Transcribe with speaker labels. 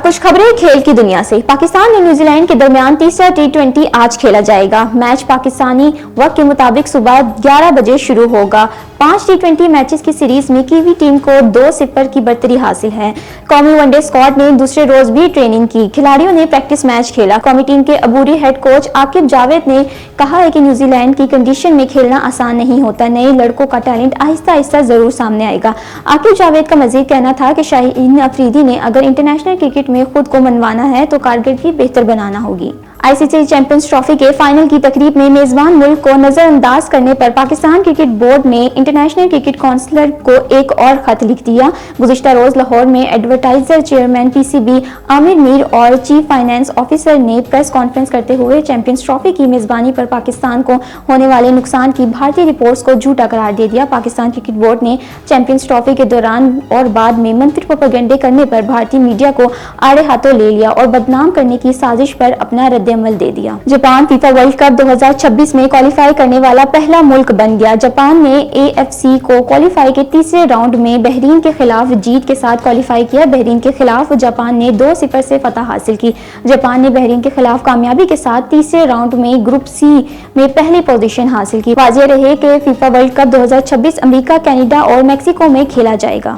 Speaker 1: کچھ خبریں کھیل کی دنیا سے۔ پاکستان اور نیوزی لینڈ کے درمیان تیسرا T20 آج کھیلا جائے گا۔ میچ پاکستانی وقت کے مطابق صبح 11 بجے شروع ہوگا۔ 5 T20 میچز کی سیریز میں کیوی ٹیم کو 2-0 کی برتری حاصل ہے۔ قومی ون ڈے اسکواڈ نے دوسرے روز بھی ٹریننگ کی۔ کھلاڑیوں نے پریکٹس میچ کھیلا۔ قومی ٹیم کے عبوری ہیڈ کوچ عاقب جاوید نے کہا ہے کہ نیوزی لینڈ کی کنڈیشن میں کھیلنا آسان نہیں ہوتا۔ نئے لڑکوں کا ٹیلنٹ آہستہ آہستہ ضرور سامنے آئے گا۔ عاقب جاوید کا مزید کہنا تھا کہ شاہین افریدی نے اگر انٹرنیشنل کرکٹ میں خود کو منوانا ہے تو کارکردگی بہتر بنانا ہوگی۔ ICC چیمپئنز ٹرافی کے فائنل کی تقریب میں میزبان ملک کو نظر انداز کرنے پر پاکستان کرکٹ بورڈ نے انٹرنیشنل کرکٹ کونسلر کو ایک اور خط لکھ دیا۔ گزشتہ روز لاہور میں ایڈورٹائزر چیئرمین PCB عامر میر اور چیف فائنانس آفیسر نے پریس کانفرنس کرتے ہوئے چیمپئنز ٹرافی کی میزبانی پر پاکستان کو ہونے والے نقصان کی بھارتی رپورٹس کو جھوٹا قرار دے دیا۔ پاکستان کرکٹ بورڈ نے چیمپئنز ٹرافی کے دوران اور بعد میں منفی پروپیگنڈے کرنے پر بھارتی میڈیا کو آڑے ہاتھوں لے لیا اور بدنام کرنے کی سازش پر اپنا رد عمل دے دیا۔ جاپان فیفا ورلڈ کپ 2026 میں کوالیفائی کرنے والا پہلا ملک بن گیا۔ جاپان نے AFC کو کوالیفائی کے تیسرے راؤنڈ میں بحرین کے خلاف جیت کے ساتھ کوالیفائی کیا۔ بحرین کے خلاف جاپان نے 2-0 سے فتح حاصل کی۔ جاپان نے بحرین کے خلاف کامیابی کے ساتھ تیسرے راؤنڈ میں گروپ C میں پہلی پوزیشن حاصل کی۔ واضح رہے کہ فیفا ورلڈ کپ 2026 امریکہ، کینیڈا اور میکسیکو میں کھیلا جائے گا۔